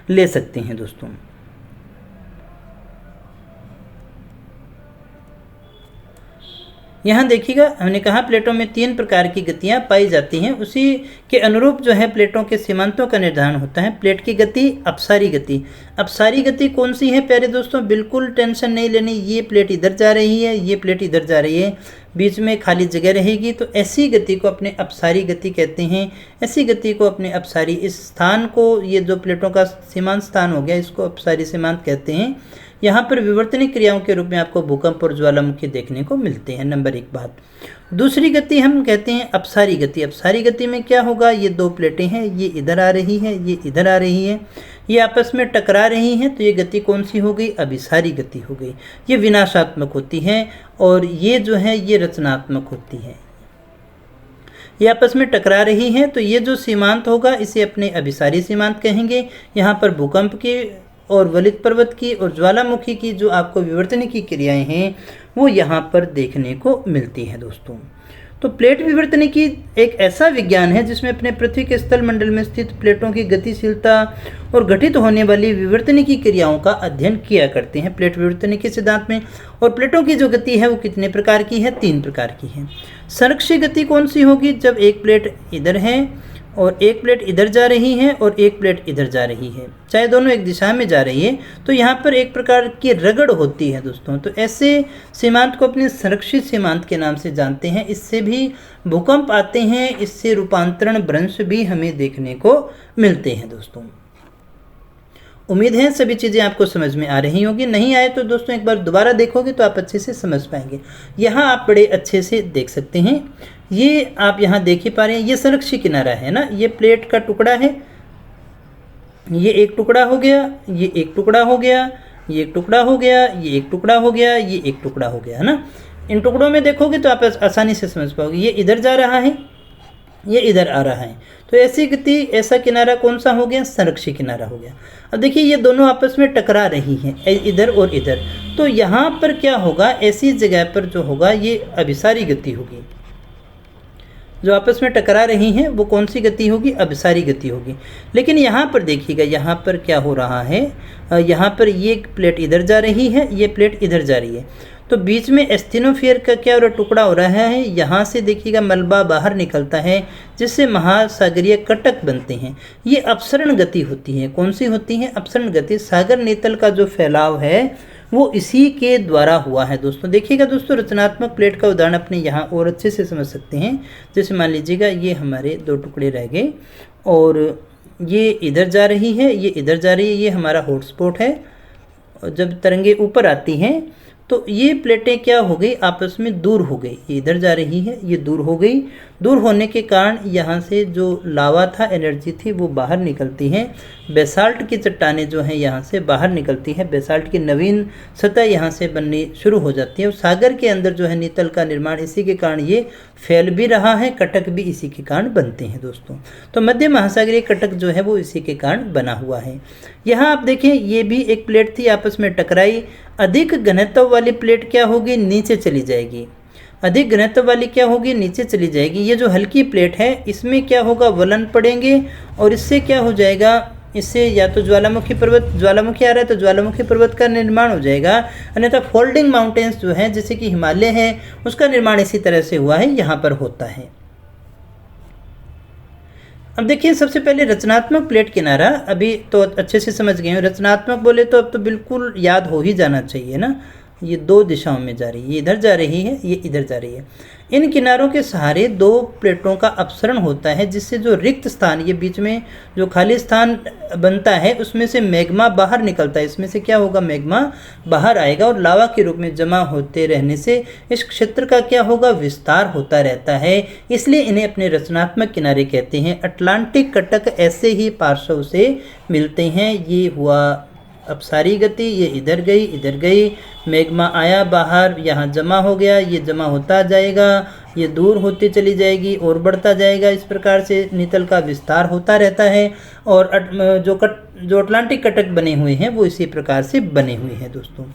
ले सकते हैं दोस्तों। यहाँ देखिएगा, हमने कहा प्लेटों में 3 प्रकार की गतियाँ पाई जाती हैं। उसी के अनुरूप जो है प्लेटों के सीमांतों का निर्धारण होता है। प्लेट की गति अपसारी गति। अपसारी गति कौन सी है प्यारे दोस्तों? बिल्कुल टेंशन नहीं लेनी। ये प्लेट इधर जा रही है, ये प्लेट इधर जा रही है, बीच में खाली जगह रहेगी, तो ऐसी गति को अपने अपसारी गति कहते हैं। ऐसी गति को अपने अपसारी, इस स्थान को, ये जो प्लेटों का सीमांत स्थान हो गया, इसको अपसारी सीमांत कहते हैं। यहाँ पर विवर्तनिक क्रियाओं के रूप में आपको भूकंप और ज्वालामुखी देखने को मिलते हैं। नंबर 1 बात। दूसरी गति हम कहते हैं अपसारी गति। अपसारी गति में क्या होगा? ये 2 प्लेटें हैं, ये इधर आ रही है, ये इधर आ रही है, ये आपस में टकरा रही हैं, तो ये गति कौन सी हो गई? अभिसारी गति हो गई। ये विनाशात्मक होती है और ये जो है ये रचनात्मक होती है। ये आपस में टकरा रही हैं, तो ये जो सीमांत होगा इसे अपने अभिसारी सीमांत कहेंगे। यहाँ पर भूकंप के और वलित पर्वत की और ज्वालामुखी की जो आपको विवर्तनिक की क्रियाएं हैं वो यहाँ पर देखने को मिलती हैं दोस्तों। तो प्लेट विवर्तनिकी एक ऐसा विज्ञान है जिसमें अपने पृथ्वी के स्थल मंडल में स्थित प्लेटों की गतिशीलता और घटित होने वाली विवर्तनिकी क्रियाओं का अध्ययन किया करते हैं प्लेट विवर्तनिकी सिद्धांत में। और प्लेटों की जो गति है वो कितने प्रकार की है? 3 प्रकार की है। संरक्षी गति कौन सी होगी? जब एक प्लेट इधर है और एक प्लेट इधर जा रही है और एक प्लेट इधर जा रही है, चाहे दोनों एक दिशा में जा रही है, तो यहाँ पर एक प्रकार की रगड़ होती है दोस्तों। तो ऐसे सीमांत को अपने संरक्षित सीमांत के नाम से जानते हैं। इससे भी भूकंप आते हैं, इससे रूपांतरण भ्रंश भी हमें देखने को मिलते हैं दोस्तों। उम्मीद है सभी चीज़ें आपको समझ में आ रही होगी। नहीं आए तो दोस्तों एक बार दोबारा देखोगे तो आप अच्छे से समझ पाएंगे। यहाँ आप बड़े अच्छे से देख सकते हैं। ये आप यहाँ देख ही पा रहे हैं, ये संरक्षी किनारा है ना, ये प्लेट का टुकड़ा है, ये एक टुकड़ा हो गया, ये एक टुकड़ा हो गया, ये एक टुकड़ा हो गया, ये एक टुकड़ा हो गया, ये एक टुकड़ा हो गया, है ना। इन टुकड़ों में देखोगे तो आप आसानी से समझ पाओगे। ये इधर जा रहा है, ये इधर आ रहा है, तो ऐसी गति, ऐसा किनारा कौन सा हो गया? संरक्षी किनारा हो गया। अब देखिए ये दोनों आपस में टकरा रही हैं, इधर और इधर, तो यहाँ पर क्या होगा? ऐसी जगह पर जो होगा ये अभिसारी गति होगी। जो आपस में टकरा रही हैं वो कौन सी गति होगी? अभिसारी गति होगी। लेकिन यहाँ पर देखिएगा, यहाँ पर क्या हो रहा है? यहाँ पर ये प्लेट इधर जा रही है, ये प्लेट इधर जा रही है, तो बीच में एस्थेनोफियर का क्या और टुकड़ा हो रहा है? यहाँ से देखिएगा मलबा बाहर निकलता है, जिससे महासागरीय कटक बनते हैं। ये अपसरण गति होती है। कौन सी होती है? अपसरण गति। सागर नीतल का जो फैलाव है वो इसी के द्वारा हुआ है दोस्तों। देखिएगा दोस्तों, रचनात्मक प्लेट का उदाहरण अपने यहाँ और अच्छे से समझ सकते हैं। जैसे मान लीजिएगा ये हमारे 2 टुकड़े रह गए और ये इधर जा रही है, ये इधर जा रही है, ये हमारा हॉटस्पॉट है। और जब तरंगे ऊपर आती हैं तो ये प्लेटें क्या हो गई? आपस में दूर हो गई। ये इधर जा रही है, ये दूर हो गई। दूर होने के कारण यहाँ से जो लावा था, एनर्जी थी, वो बाहर निकलती है। बेसाल्ट की चट्टानें जो हैं यहाँ से बाहर निकलती हैं। बेसाल्ट की नवीन सतह यहाँ से बननी शुरू हो जाती है। और सागर के अंदर जो है नीतल का निर्माण, इसी के कारण ये फैल भी रहा है। कटक भी इसी के कारण बनते हैं दोस्तों। तो मध्य महासागरीय कटक जो है वो इसी के कारण बना हुआ है। यहाँ आप देखें, ये भी एक प्लेट थी, आपस में टकराई। अधिक घनत्व वाली प्लेट क्या होगी? नीचे चली जाएगी। अधिक घनत्व वाली क्या होगी? नीचे चली जाएगी। ये जो हल्की प्लेट है इसमें क्या होगा? वलन पड़ेंगे और इससे क्या हो जाएगा? इससे या तो ज्वालामुखी आ रहा है तो ज्वालामुखी पर्वत का निर्माण हो जाएगा, अन्यथा फोल्डिंग माउंटेन्स जो हैं जैसे कि हिमालय है उसका निर्माण इसी तरह से हुआ है, यहाँ पर होता है। अब देखिए, सबसे पहले रचनात्मक प्लेट किनारा अभी तो अच्छे से समझ गए हैं। रचनात्मक बोले तो अब तो बिल्कुल याद हो ही जाना चाहिए ना। ये दो दिशाओं में जा रही है, ये इधर जा रही है, ये इधर जा रही है। इन किनारों के सहारे दो प्लेटों का अपसरण होता है, जिससे जो रिक्त स्थान, ये बीच में जो खाली स्थान बनता है उसमें से मैग्मा बाहर निकलता है। इसमें से क्या होगा, मैग्मा बाहर आएगा और लावा के रूप में जमा होते रहने से इस क्षेत्र का क्या होगा, विस्तार होता रहता है। इसलिए इन्हें अपने रचनात्मक किनारे कहते हैं। अटलांटिक कटक ऐसे ही पार्श्व से मिलते हैं। ये हुआ अपसारी गति, ये इधर गई, मैग्मा आया बाहर, यहाँ जमा हो गया, ये जमा होता जाएगा, ये दूर होती चली जाएगी और बढ़ता जाएगा। इस प्रकार से नितल का विस्तार होता रहता है। और जो अटलांटिक कटक बने हुए हैं वो इसी प्रकार से बने हुए हैं दोस्तों।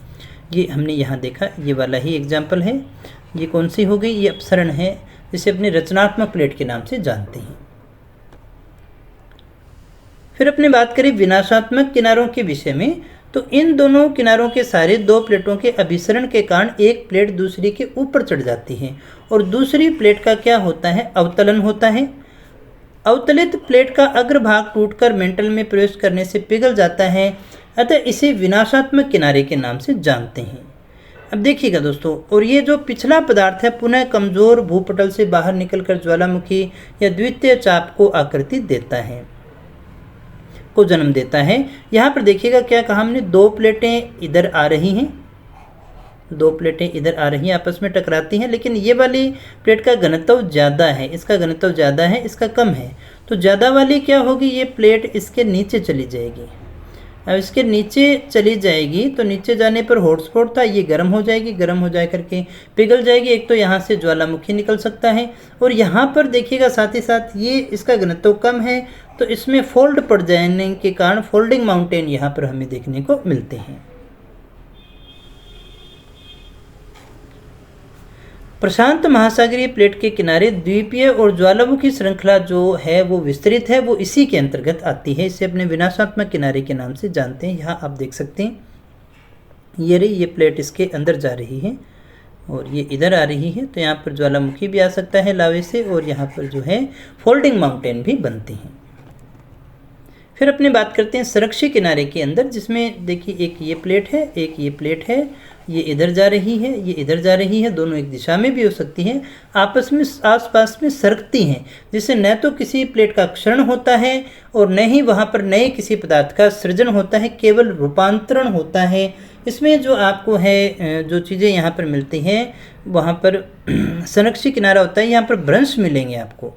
ये हमने यहाँ देखा, ये वाला ही एग्जाम्पल है। ये कौन सी हो गई, ये अपसरण है, जिसे अपने रचनात्मक प्लेट के नाम से जानते हैं। फिर अपनी बात करें विनाशात्मक किनारों के विषय में, तो इन दोनों किनारों के सारे दो प्लेटों के अभिसरण के कारण एक प्लेट दूसरी के ऊपर चढ़ जाती है और दूसरी प्लेट का क्या होता है, अवतलन होता है। अवतलित प्लेट का अग्रभाग टूटकर मेंटल में प्रवेश करने से पिघल जाता है, अतः इसे विनाशात्मक किनारे के नाम से जानते हैं। अब देखिएगा दोस्तों, और ये जो पिछला पदार्थ है पुनः कमजोर भूपटल से बाहर निकलकर ज्वालामुखी या द्वितीय चाप को आकृति देता है, को जन्म देता है। यहाँ पर देखिएगा क्या कहा हमने, दो प्लेटें इधर आ रही हैं, दो प्लेटें इधर आ रही हैं, आपस में टकराती हैं, लेकिन ये वाली प्लेट का घनत्व ज़्यादा है, इसका घनत्व ज़्यादा है, इसका कम है। तो ज़्यादा वाली क्या होगी, ये प्लेट इसके नीचे चली जाएगी। अब इसके नीचे चली जाएगी तो नीचे जाने पर हॉटस्पॉट था, ये गर्म हो जाएगी, गर्म हो जाए करके पिघल जाएगी। एक तो यहाँ से ज्वालामुखी निकल सकता है, और यहाँ पर देखिएगा साथ ही साथ ये इसका घनत्व कम है, तो इसमें फोल्ड पड़ जाने के कारण फोल्डिंग माउंटेन यहाँ पर हमें देखने को मिलते हैं। प्रशांत महासागरीय प्लेट के किनारे द्वीपीय और ज्वालामुखी श्रृंखला जो है वो विस्तृत है, वो इसी के अंतर्गत आती है। इसे अपने विनाशात्मक किनारे के नाम से जानते हैं। यहाँ आप देख सकते हैं, ये रही, ये प्लेट इसके अंदर जा रही है और ये इधर आ रही है, तो यहाँ पर ज्वालामुखी भी आ सकता है लावे से, और यहाँ पर जो है फोल्डिंग माउंटेन भी बनते हैं। फिर अपनी बात करते हैं संरक्षी किनारे के अंदर, जिसमें देखिए एक ये प्लेट है, एक ये प्लेट है, ये इधर जा रही है, ये इधर जा रही है, दोनों एक दिशा में भी हो सकती हैं, आपस में आसपास में सरकती हैं, जिससे न तो किसी प्लेट का क्षरण होता है और न ही वहाँ पर नए किसी पदार्थ का सृजन होता है, केवल रूपांतरण होता है। इसमें जो आपको है जो चीज़ें यहाँ पर मिलती हैं, वहाँ पर संरक्षी किनारा होता है, यहाँ पर भ्रंश मिलेंगे आपको।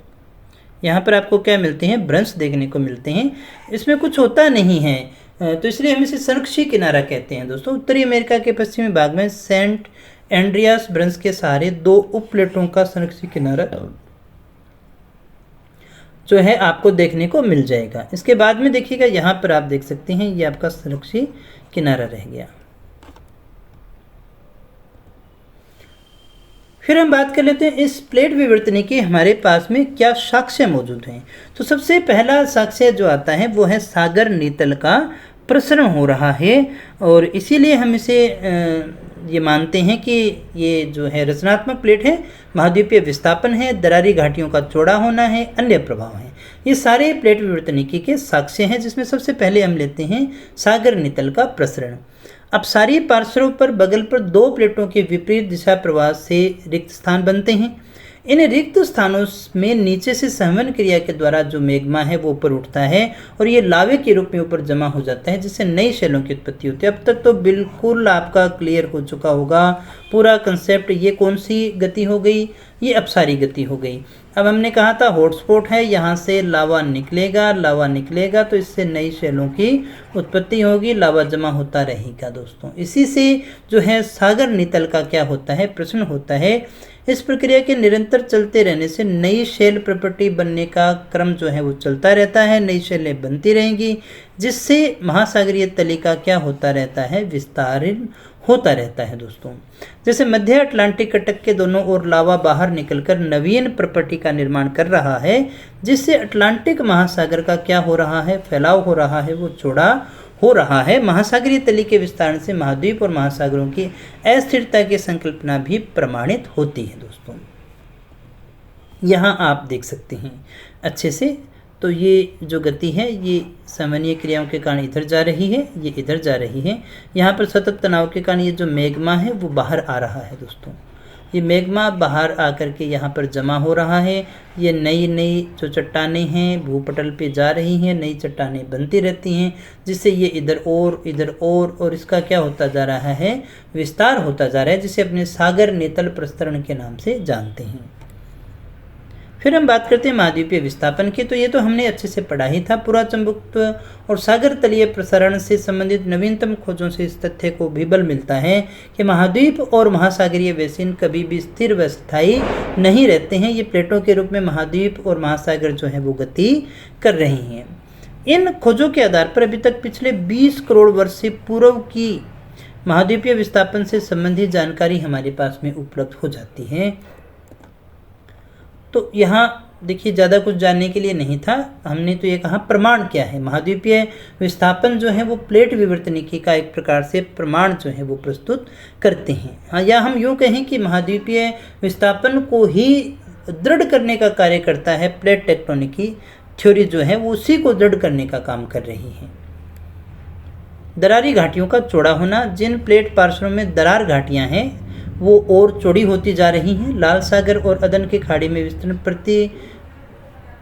यहाँ पर आपको क्या मिलते हैं, भ्रंश देखने को मिलते हैं। इसमें कुछ होता नहीं है, तो इसलिए हम इसे संरक्षी किनारा कहते हैं दोस्तों। उत्तरी अमेरिका के पश्चिमी भाग में सेंट एंड्रियास भ्रंश के सहारे दो उप प्लेटों का संरक्षी किनारा जो है आपको देखने को मिल जाएगा। इसके बाद में देखिएगा, यहाँ पर आप देख सकते हैं, ये आपका संरक्षी किनारा रह गया। फिर हम बात कर लेते हैं इस प्लेट विवर्तनी के हमारे पास में क्या साक्ष्य मौजूद हैं। तो सबसे पहला साक्ष्य जो आता है वो है सागर नीतल का प्रसरण हो रहा है, और इसीलिए हम इसे ये मानते हैं कि ये जो है रचनात्मक प्लेट है, महाद्वीपीय विस्थापन है, दरारी घाटियों का चौड़ा होना है, अन्य प्रभाव हैं। ये सारे प्लेट विवर्तनिकी के साक्ष्य हैं, जिसमें सबसे पहले हम लेते हैं सागर नीतल का प्रसरण। अब सारी पार्श्वों पर बगल पर दो प्लेटों के विपरीत दिशा प्रवाह से रिक्त स्थान बनते हैं। इन रिक्त स्थानों में नीचे से संवहन क्रिया के द्वारा जो मैग्मा है वो ऊपर उठता है और ये लावे के रूप में ऊपर जमा हो जाता है, जिससे नई शैलों की उत्पत्ति होती है। अब तक तो बिल्कुल आपका क्लियर हो चुका होगा पूरा कंसेप्ट। ये कौन सी गति हो गई, ये अपसारी गति हो गई। अब हमने कहा था हॉटस्पॉट है, यहाँ से लावा निकलेगा तो इससे नई शैलों की उत्पत्ति होगी, लावा जमा होता रहेगा दोस्तों। इसी से जो है सागर नीतल का क्या होता है, प्रश्न होता है। इस प्रक्रिया के निरंतर चलते रहने से नई शैल प्रॉपर्टी बनने का क्रम जो है वो चलता रहता है, नई शैलें बनती रहेंगी, जिससे महासागरीय तली का क्या होता रहता है, विस्तारण होता रहता है दोस्तों। जैसे मध्य अटलांटिक कटक के दोनों ओर लावा बाहर निकलकर नवीन प्रॉपर्टी का निर्माण कर रहा है, जिससे अटलांटिक महासागर का क्या हो रहा है, फैलाव हो रहा है, वो चौड़ा हो रहा है। महासागरीय तली के विस्तारण से महाद्वीप और महासागरों की अस्थिरता की संकल्पना भी प्रमाणित होती है दोस्तों। यहाँ आप देख सकते हैं अच्छे से, तो ये जो गति है ये सामान्य क्रियाओं के कारण इधर जा रही है, ये इधर जा रही है। यहाँ पर सतत तनाव के कारण ये जो मैग्मा है वो बाहर आ रहा है दोस्तों। ये मैग्मा बाहर आकर के यहाँ पर जमा हो रहा है। ये नई नई जो चट्टानें हैं भूपटल पे जा रही हैं, नई चट्टानें बनती रहती हैं, जिससे ये इधर और इसका क्या होता जा रहा है, विस्तार होता जा रहा है, जिसे अपने सागर नेतल प्रस्तरण के नाम से जानते हैं। फिर हम बात करते हैं महाद्वीपीय विस्थापन की। तो ये तो हमने अच्छे से पढ़ा ही था। पुराचुंबकत्व और सागर तलीय प्रसारण से संबंधित नवीनतम खोजों से इस तथ्य को भी बल मिलता है कि महाद्वीप और महासागरीय बेसिन कभी भी स्थिर व स्थायी नहीं रहते हैं। ये प्लेटों के रूप में महाद्वीप और महासागर जो है वो गति कर रही हैं। इन खोजों के आधार पर अभी तक पिछले 20 करोड़ वर्ष से पूर्व की महाद्वीपीय विस्थापन से संबंधित जानकारी हमारे पास में उपलब्ध हो जाती है। तो यहाँ देखिए ज़्यादा कुछ जानने के लिए नहीं था, हमने तो ये कहा प्रमाण क्या है। महाद्वीपीय विस्थापन जो है वो प्लेट विवर्तनिकी का एक प्रकार से प्रमाण जो है वो प्रस्तुत करते हैं। हाँ, या हम यूँ कहें कि महाद्वीपीय विस्थापन को ही दृढ़ करने का कार्य करता है प्लेट टेक्टोनिकी थ्योरी जो है वो उसी को दृढ़ करने का काम कर रही है। दरारी घाटियों का चौड़ा होना, जिन प्लेट पार्श्वों में दरार घाटियाँ हैं वो और चौड़ी होती जा रही हैं। लाल सागर और अदन की खाड़ी में विस्तृण प्रति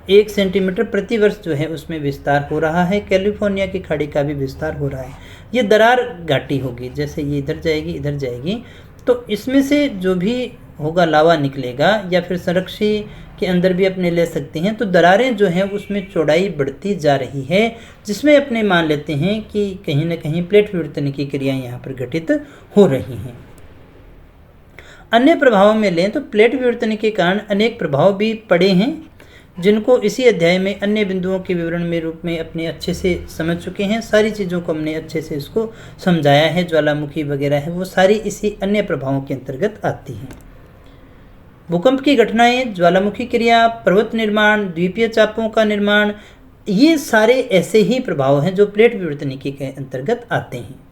1 सेंटीमीटर प्रति वर्ष जो है उसमें विस्तार हो रहा है। कैलिफोर्निया की खाड़ी का भी विस्तार हो रहा है। ये दरार घाटी होगी, जैसे ये इधर जाएगी, तो इसमें से जो भी होगा लावा निकलेगा, या फिर संरक्षी के अंदर भी अपने ले सकते हैं। तो दरारें जो हैं उसमें चौड़ाई बढ़ती जा रही है, जिसमें अपने मान लेते हैं कि कहीं ना कहीं प्लेट विवर्तन की क्रियाएँ यहाँ पर घटित हो रही हैं। अन्य प्रभावों में लें तो प्लेट विवर्तन के कारण अनेक प्रभाव भी पड़े हैं, जिनको इसी अध्याय में अन्य बिंदुओं के विवरण में रूप में अपने अच्छे से समझ चुके हैं। सारी चीज़ों को हमने अच्छे से इसको समझाया है। ज्वालामुखी वगैरह है वो सारी इसी अन्य प्रभावों के अंतर्गत आती हैं। भूकंप की घटनाएं, ज्वालामुखी क्रिया, पर्वत निर्माण, द्वीपीय चापों का निर्माण, ये सारे ऐसे ही प्रभाव हैं जो प्लेट विवर्तनिकी के अंतर्गत आते हैं।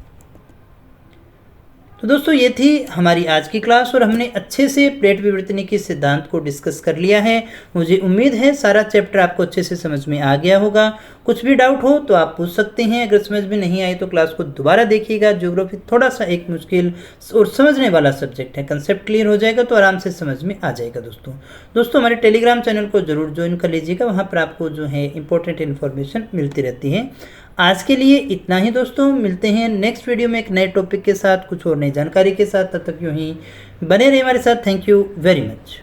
तो दोस्तों ये थी हमारी आज की क्लास और हमने अच्छे से प्लेट विवर्तनिकी सिद्धांत को डिस्कस कर लिया है। मुझे उम्मीद है सारा चैप्टर आपको अच्छे से समझ में आ गया होगा। कुछ भी डाउट हो तो आप पूछ सकते हैं। अगर समझ में नहीं आए तो क्लास को दोबारा देखिएगा। ज्योग्राफी थोड़ा सा एक मुश्किल और समझने वाला सब्जेक्ट है। कंसेप्ट क्लियर हो जाएगा तो आराम से समझ में आ जाएगा। दोस्तों हमारे टेलीग्राम चैनल को जरूर ज्वाइन कर लीजिएगा। वहाँ पर आपको जो है इंपॉर्टेंट इन्फॉर्मेशन मिलती रहती है। आज के लिए इतना ही दोस्तों, मिलते हैं नेक्स्ट वीडियो में एक नए टॉपिक के साथ, कुछ और नई जानकारी के साथ। तब तक यूँ ही बने रहिए हमारे साथ। Thank you very much.